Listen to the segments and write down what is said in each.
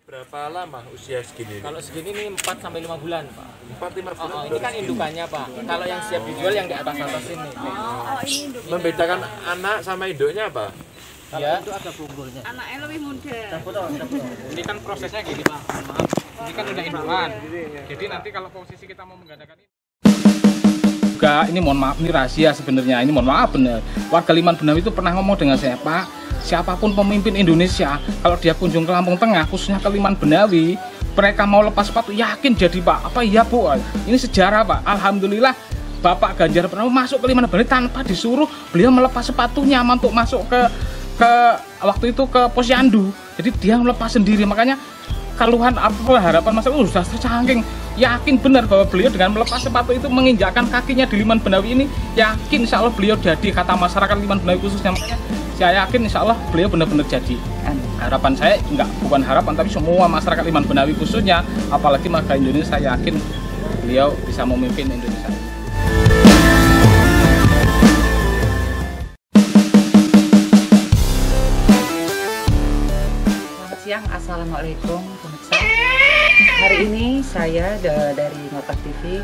Berapa lama usia segini? Kalau segini nih 4 sampai 5 bulan, Pak. 4-5 bulan. Ini kan indukannya, Pak. Kalau yang siap dijual yang di atas ini. Ini induknya. Membedakan anak sama induknya apa? Ya. Itu ada bumbunya. Anaknya lebih muda. Ini kan prosesnya gini, Pak. Maaf. Ini kan udah indukan. Jadi nanti kalau posisi kita mau menggandakan ini ini mohon maaf, ini rahasia sebenarnya, ini mohon maaf bener. Warga Liman Benawi itu pernah ngomong dengan saya, Pak, siapapun pemimpin Indonesia kalau dia kunjung ke Lampung Tengah, khususnya ke Liman Benawi, mereka mau lepas sepatu yakin jadi, Pak. Apa iya, Bu? Ini sejarah, Pak. Alhamdulillah Bapak Ganjar Pranowo masuk ke Liman Benawi tanpa disuruh, beliau melepas sepatunya untuk masuk ke waktu itu ke Posyandu. Jadi dia melepas sendiri, makanya keluhan apa harapan masyarakat sudah tercangking, yakin benar bahwa beliau dengan melepas sepatu itu menginjakkan kakinya di Liman Benawi ini, yakin insya Allah beliau jadi, kata masyarakat Liman Benawi khususnya. Makanya saya yakin insya Allah beliau benar-benar jadi. Harapan saya bukan harapan, tapi semua masyarakat Liman Benawi khususnya, apalagi warga Indonesia, saya yakin beliau bisa memimpin Indonesia. Siang, assalamualaikum pemirsa. Hari ini saya dari Ngotak TV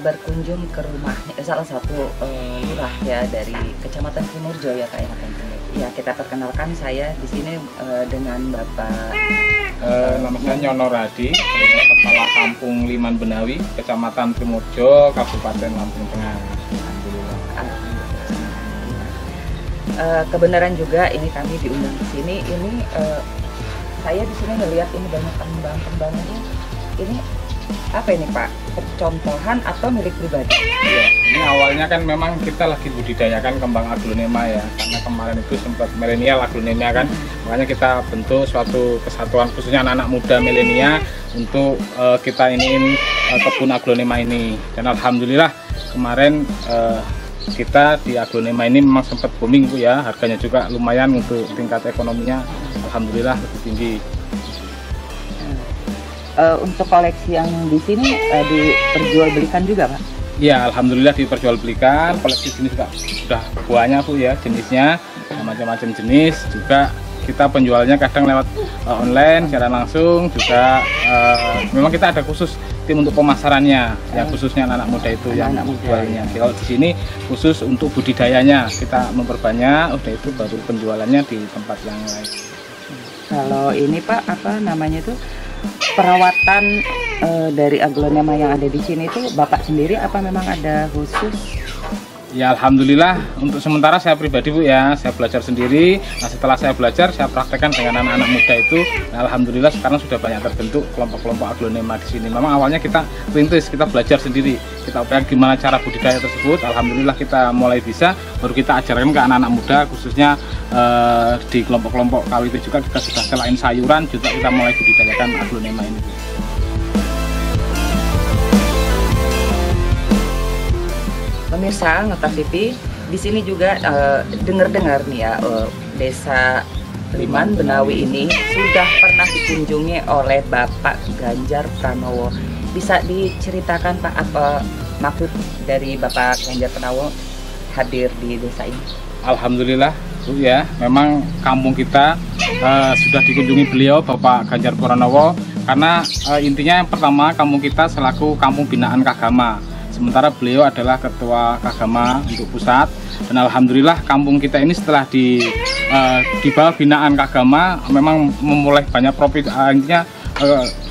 berkunjung ke rumahnya salah satu lurah ya dari Kecamatan Trimurjo ya Kak. Ya, kita perkenalkan, saya di sini dengan Bapak Nama saya Nyono Radi, Kepala Kampung Liman Benawi, Kecamatan Trimurjo, Kabupaten Lampung Tengah. Kebenaran juga ini kami diundang ke sini. Ini saya di sini ngelihat ini banyak kembang-kembangnya. Ini apa ini, Pak? Percontohan atau milik pribadi? Ya, ini awalnya kan memang kita lagi budidayakan kembang aglonema ya, karena kemarin itu sempat milenial aglonema kan, makanya kita bentuk suatu kesatuan khususnya anak-anak muda milenial untuk kita iniin kebun aglonema ini. Dan alhamdulillah kemarin kita di aglonema ini memang sempat booming, Bu ya, harganya juga lumayan untuk tingkat ekonominya, alhamdulillah lebih tinggi. Untuk koleksi yang di sini diperjualbelikan juga, Pak? Ya, alhamdulillah diperjualbelikan. Koleksi sini juga sudah banyak, Bu ya, jenisnya macam-macam jenis. Juga kita penjualnya kadang lewat online secara langsung, juga memang kita ada khusus tim untuk pemasarannya, yang khususnya anak muda itu yang jualnya. Kalau di sini khusus untuk budidayanya kita memperbanyak, udah itu baru penjualannya di tempat yang lain. Kalau ini, Pak, apa namanya itu, perawatan dari aglonema yang ada di sini itu Bapak sendiri apa memang ada khusus? Ya, alhamdulillah untuk sementara saya pribadi, Bu ya, saya belajar sendiri. Nah, setelah saya belajar, saya praktekkan dengan anak-anak muda itu. Nah, alhamdulillah sekarang sudah banyak terbentuk kelompok-kelompok aglonema di sini. Memang awalnya kita rintis, kita belajar sendiri, kita upayakan gimana cara budidaya tersebut. Alhamdulillah kita mulai bisa, baru kita ajarkan ke anak-anak muda, khususnya di kelompok-kelompok KWT juga kita sudah selain sayuran juga kita mulai budidayakan aglonema ini. Pemirsa Ngotak TV, di sini juga dengar-dengar nih ya, Desa Liman Benawi ini sudah pernah dikunjungi oleh Bapak Ganjar Pranowo. Bisa diceritakan, Pak, apa maksud dari Bapak Ganjar Pranowo hadir di desa ini? Alhamdulillah, Bu ya, memang kampung kita sudah dikunjungi beliau Bapak Ganjar Pranowo, karena intinya yang pertama kampung kita selaku kampung binaan Kagama. Sementara beliau adalah ketua Kagama untuk pusat, dan alhamdulillah kampung kita ini setelah di bawah binaan Kagama memang memulai banyak profit, intinya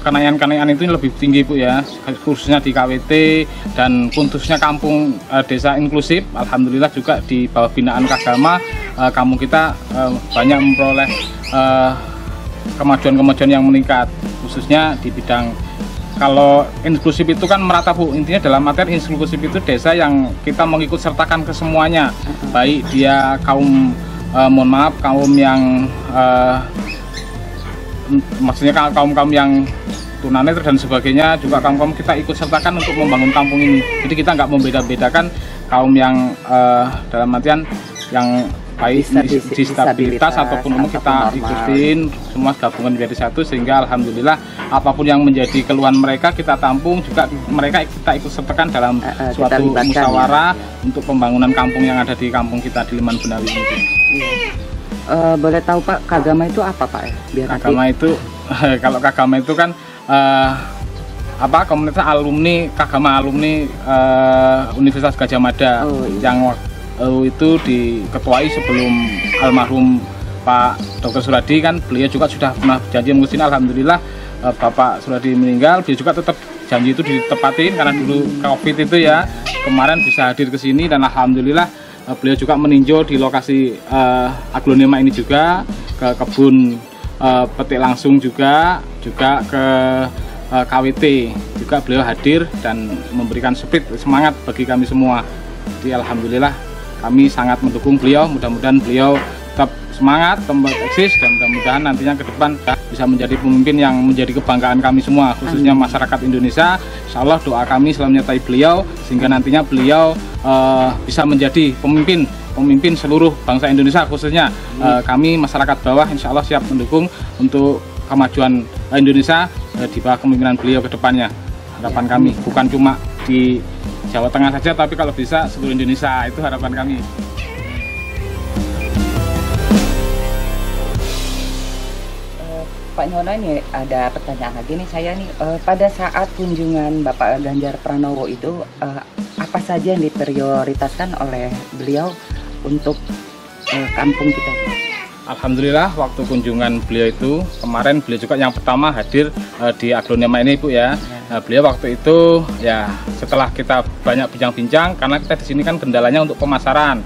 kenaikan itu lebih tinggi, Bu ya, khususnya di KWT dan khususnya kampung desa inklusif. Alhamdulillah juga di bawah binaan Kagama kampung kita banyak memperoleh kemajuan-kemajuan yang meningkat, khususnya di bidang. Kalau inklusif itu kan merata, Bu, intinya dalam materi inklusif itu desa yang kita mengikut sertakan ke semuanya, baik dia kaum mohon maaf kaum yang maksudnya kaum-kaum yang tunanetra dan sebagainya, juga kaum-kaum kita ikut sertakan untuk membangun kampung ini. Jadi kita nggak membeda-bedakan kaum yang dalam artian yang baik disabilitas ataupun umum, kita ikutin semua gabungan menjadi satu, sehingga alhamdulillah apapun yang menjadi keluhan mereka kita tampung, juga mereka kita ikut sertakan dalam suatu musyawarah untuk pembangunan kampung yang ada di kampung kita di Liman Benawi ini. Boleh tahu, Pak, Kagama itu apa, Pak? Biar Kagama itu kalau Kagama itu kan komunitas alumni Kagama alumni Universitas Gadjah Mada yang itu diketuai sebelum almarhum Pak Dr. Suradi kan. Beliau juga sudah pernah janji mengusir. Alhamdulillah Bapak Suradi meninggal, beliau juga tetap janji itu ditepatin karena dulu COVID itu ya. Kemarin bisa hadir ke sini dan alhamdulillah beliau juga meninjau di lokasi aglonema ini juga, ke kebun petik langsung juga ke KWT juga beliau hadir dan memberikan spirit semangat bagi kami semua. Jadi alhamdulillah kami sangat mendukung beliau. Mudah-mudahan beliau tetap semangat, tetap eksis, dan mudah-mudahan nantinya ke depan bisa menjadi pemimpin yang menjadi kebanggaan kami semua, khususnya masyarakat Indonesia. Insya Allah doa kami selalu menyertai beliau sehingga nantinya beliau bisa menjadi pemimpin seluruh bangsa Indonesia, khususnya kami masyarakat bawah. Insya Allah siap mendukung untuk kemajuan Indonesia di bawah kepemimpinan beliau ke depannya. Harapan kami bukan cuma di Jawa Tengah saja, tapi kalau bisa seluruh Indonesia, itu harapan kami. Pak Nyono, ini ada pertanyaan lagi nih saya nih. Pada saat kunjungan Bapak Ganjar Pranowo itu apa saja yang diprioritaskan oleh beliau untuk kampung kita? Alhamdulillah waktu kunjungan beliau itu kemarin, beliau juga yang pertama hadir di aglonema ini Bu ya. Beliau waktu itu ya setelah kita banyak bincang-bincang, karena kita di sini kan kendalanya untuk pemasaran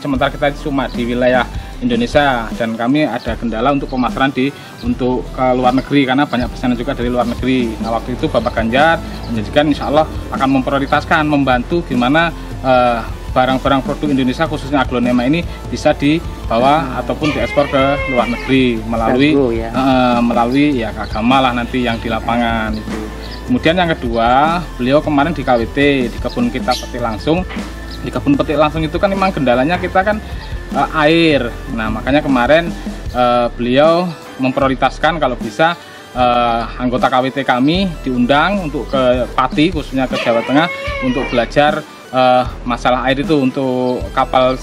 sementara kita cuma di wilayah Indonesia dan kami ada kendala untuk pemasaran untuk ke luar negeri karena banyak pesanan juga dari luar negeri. Nah waktu itu Bapak Ganjar menjanjikan insya Allah akan memprioritaskan, membantu gimana barang-barang produk Indonesia khususnya aglonema ini bisa dibawa ataupun diekspor ke luar negeri melalui ya Kagama lah nanti yang di lapangan itu. Kemudian yang kedua, beliau kemarin di KWT, di kebun kita petik langsung. Di kebun petik langsung itu kan memang kendalanya kita kan air. Nah makanya kemarin beliau memprioritaskan kalau bisa anggota KWT kami diundang untuk ke Pati, khususnya ke Jawa Tengah, untuk belajar masalah air itu untuk kapal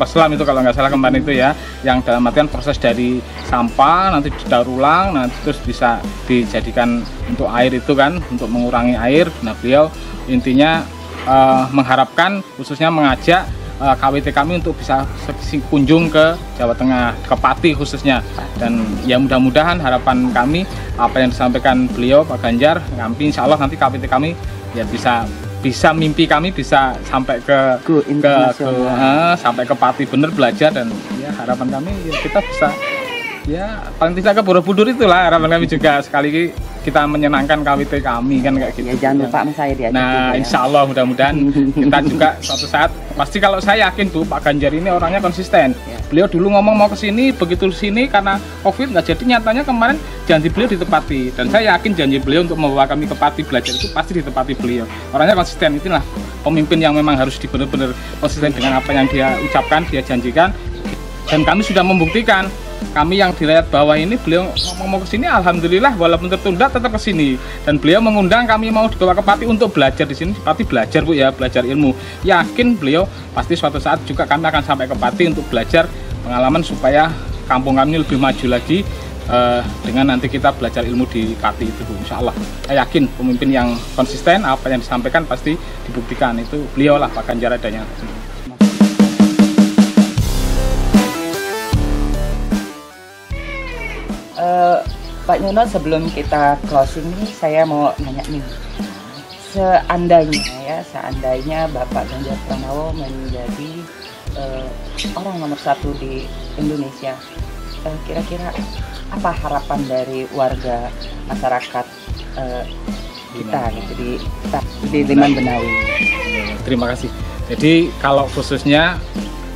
selam itu kalau nggak salah kemarin itu ya, yang dalam artian proses dari sampah nanti didaur ulang, nanti terus bisa dijadikan untuk air itu kan, untuk mengurangi air. Nah beliau intinya mengharapkan khususnya mengajak KWT kami untuk bisa kunjung ke Jawa Tengah, ke Pati khususnya, dan ya mudah-mudahan harapan kami apa yang disampaikan beliau Pak Ganjar, insya Allah nanti KWT kami ya bisa mimpi kami bisa sampai sampai ke Pati bener belajar, dan ya harapan kami ya kita bisa ya paling tidak ke Borobudur, itulah harapan kami juga, sekali kita menyenangkan KWT kami kan kayak gitu. Ya, jangan lupa sama saya diajak. Nah, insya Allah mudah-mudahan kita juga suatu saat pasti, kalau saya yakin Bu, Pak Ganjar ini orangnya konsisten. Ya. Beliau dulu ngomong mau ke sini, begitu sini karena COVID nggak jadi, nyatanya kemarin janji beliau ditepati, dan saya yakin janji beliau untuk membawa kami ke Pati belajar itu pasti ditepati beliau. Orangnya konsisten, itulah pemimpin yang memang harus benar-benar konsisten dengan apa yang dia ucapkan, dia janjikan, dan kami sudah membuktikan. Kami yang di rakyat bawah ini, beliau mau ke sini, alhamdulillah walaupun tertunda tetap ke sini, dan beliau mengundang kami mau dibawa ke Pati untuk belajar di sini. Pati belajar Bu ya, belajar ilmu. Yakin beliau pasti suatu saat juga kami akan sampai ke Pati untuk belajar pengalaman supaya kampung kami lebih maju lagi dengan nanti kita belajar ilmu di Pati itu Bu. Insya Allah saya yakin pemimpin yang konsisten, apa yang disampaikan pasti dibuktikan. Itu beliau lah Pak Ganjar adanya. Pak Nyono, sebelum kita closing nih, saya mau nanya nih, seandainya Bapak Ganjar Pranowo menjadi orang nomor 1 di Indonesia, kira-kira apa harapan dari warga masyarakat kita gitu di Liman Benawi? Terima kasih. Jadi kalau khususnya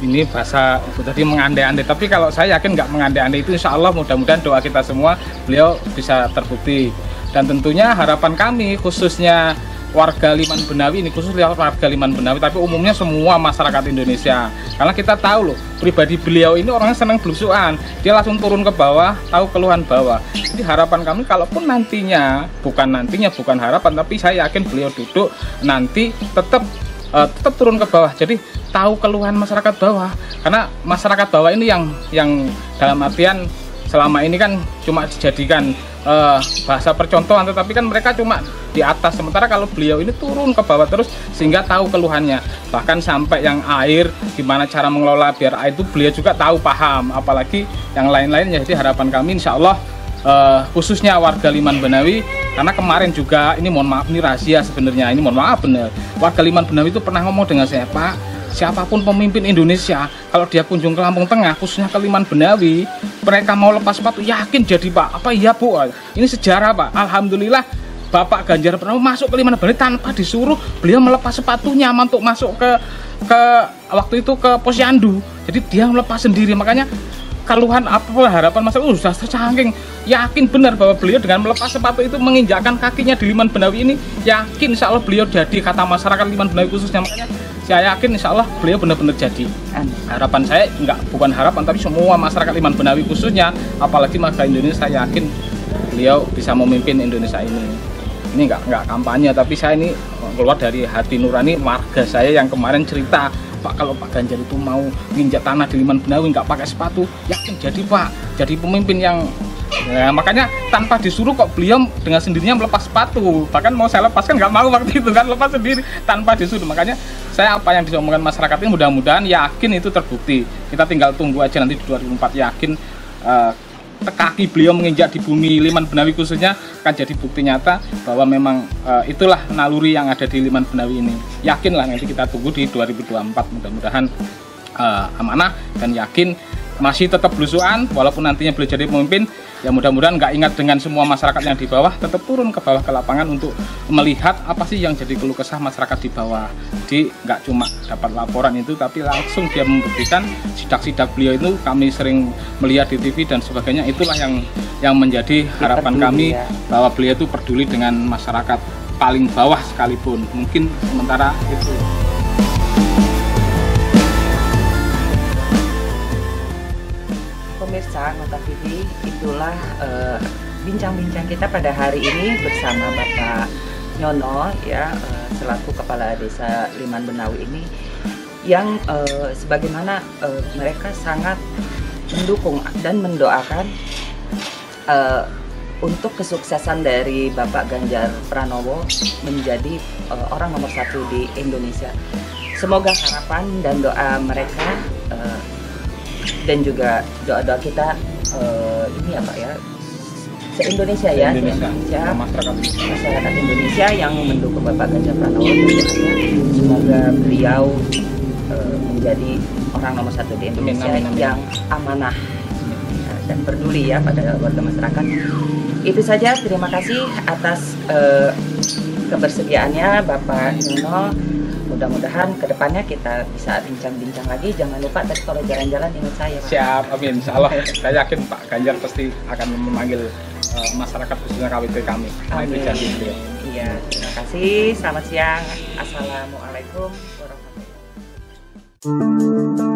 ini bahasa tadi mengandai-andai, tapi kalau saya yakin nggak mengandai-andai itu, insya Allah mudah-mudahan doa kita semua beliau bisa terbukti. Dan tentunya harapan kami khususnya warga Liman Benawi ini, khususnya warga Liman Benawi, tapi umumnya semua masyarakat Indonesia, karena kita tahu loh pribadi beliau ini orangnya senang belusuan, dia langsung turun ke bawah, tahu keluhan bawah. Jadi harapan kami kalaupun bukan harapan, tapi saya yakin beliau duduk nanti tetap turun ke bawah, jadi tahu keluhan masyarakat bawah, karena masyarakat bawah ini yang dalam artian selama ini kan cuma dijadikan bahasa percontohan, tetapi kan mereka cuma di atas, sementara kalau beliau ini turun ke bawah terus sehingga tahu keluhannya, bahkan sampai yang air, gimana cara mengelola biar air itu beliau juga tahu, paham, apalagi yang lain-lainnya. Jadi harapan kami insya Allah khususnya warga Liman Benawi, karena kemarin juga ini mohon maaf ini rahasia sebenarnya, ini mohon maaf benar, warga Liman Benawi itu pernah ngomong dengan saya, Pak, siapapun pemimpin Indonesia kalau dia kunjung ke Lampung Tengah khususnya ke Liman Benawi, mereka mau lepas sepatu yakin jadi, Pak. Apa iya, Bu? Ini sejarah, Pak. Alhamdulillah Bapak Ganjar Pranowo masuk ke Liman Benawi tanpa disuruh, beliau melepas sepatunya untuk masuk ke waktu itu ke Posyandu. Jadi dia melepas sendiri, makanya keluhan apa harapan masyarakat sudah tercangking, yakin benar bahwa beliau dengan melepas sepatu itu menginjakkan kakinya di Liman Benawi ini, yakin insya Allah beliau jadi, kata masyarakat Liman Benawi khususnya. Makanya saya yakin insya Allah beliau benar-benar jadi. Harapan saya bukan harapan, tapi semua masyarakat Liman Benawi khususnya, apalagi masyarakat Indonesia, saya yakin beliau bisa memimpin Indonesia ini. Ini nggak kampanye, tapi saya ini keluar dari hati nurani warga saya yang kemarin cerita, Pak, kalau Pak Ganjar itu mau nginjak tanah di Liman Benawi nggak pakai sepatu, yakin jadi, Pak, jadi pemimpin yang makanya tanpa disuruh kok beliau dengan sendirinya melepas sepatu, bahkan mau saya lepaskan nggak mau waktu itu kan, lepas sendiri tanpa disuruh. Makanya saya apa yang diomongkan masyarakat ini mudah-mudahan yakin itu terbukti, kita tinggal tunggu aja nanti di 2024, yakin kaki beliau menginjak di bumi Liman Benawi khususnya akan jadi bukti nyata bahwa memang itulah naluri yang ada di Liman Benawi ini. Yakinlah nanti kita tunggu di 2024, mudah-mudahan amanah dan yakin masih tetap belusuan walaupun nantinya beliau jadi pemimpin. Ya mudah-mudahan nggak ingat dengan semua masyarakat yang di bawah, tetap turun ke bawah ke lapangan untuk melihat apa sih yang jadi keluh kesah masyarakat di bawah. Jadi nggak cuma dapat laporan itu, tapi langsung dia membuktikan sidak-sidak beliau itu kami sering melihat di TV dan sebagainya. Itulah yang menjadi harapan kami, bahwa beliau itu peduli dengan masyarakat paling bawah sekalipun. Mungkin sementara itu. Pemirsa Nota TV, itulah bincang-bincang kita pada hari ini bersama Bapak Nyono ya, selaku Kepala Desa Liman Benawi ini, yang sebagaimana mereka sangat mendukung dan mendoakan untuk kesuksesan dari Bapak Ganjar Pranowo menjadi orang nomor 1 di Indonesia. Semoga harapan dan doa mereka dan juga doa-doa kita ini ya Pak ya, se-Indonesia ya, masyarakat Indonesia yang mendukung Bapak Ganjar Pranowo, semoga beliau menjadi orang nomor 1 di Indonesia yang amanah dan peduli ya pada warga masyarakat. Itu saja, terima kasih atas kebersediaannya Bapak Nyono. Mudah-mudahan kedepannya kita bisa bincang-bincang lagi. Jangan lupa tadi kalau jalan-jalan ingat saya, Pak. Siap, amin. Insya Allah saya yakin Pak Ganjar pasti akan memanggil masyarakat khususnya KWT kami. Amin. Iya, terima kasih. Selamat siang. Assalamualaikum warahmatullahi wabarakatuh.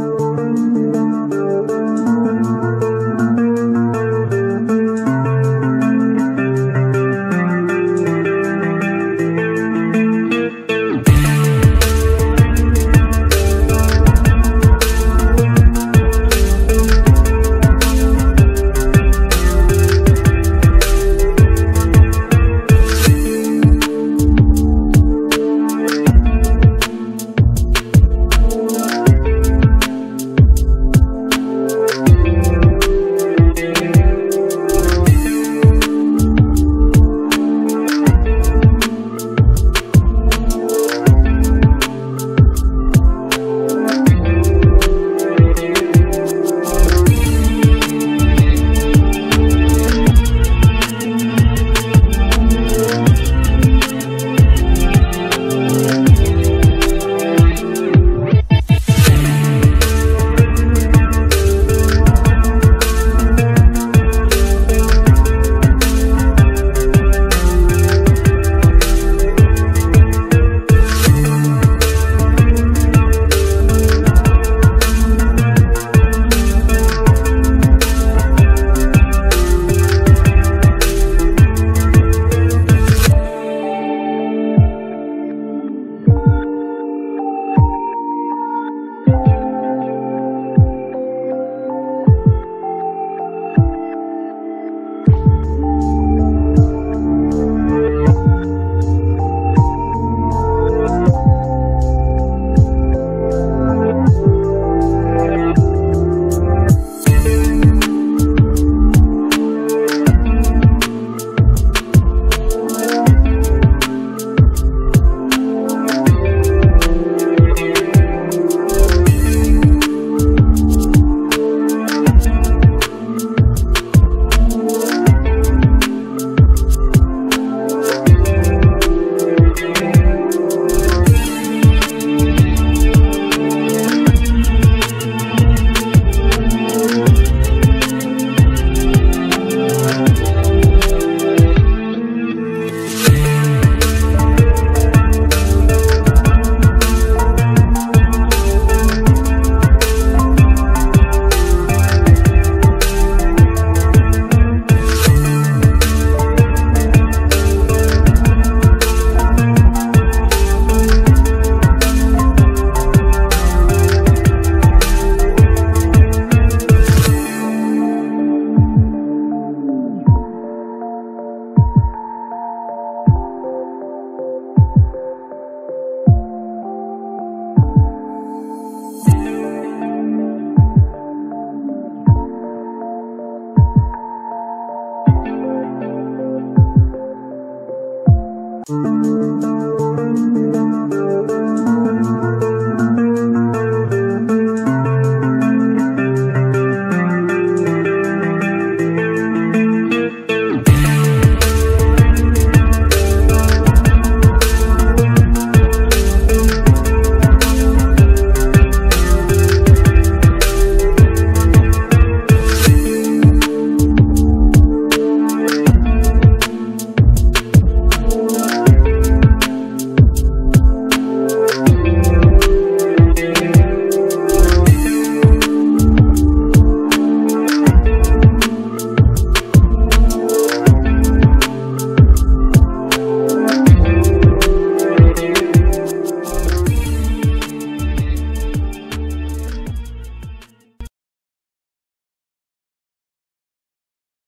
Pak.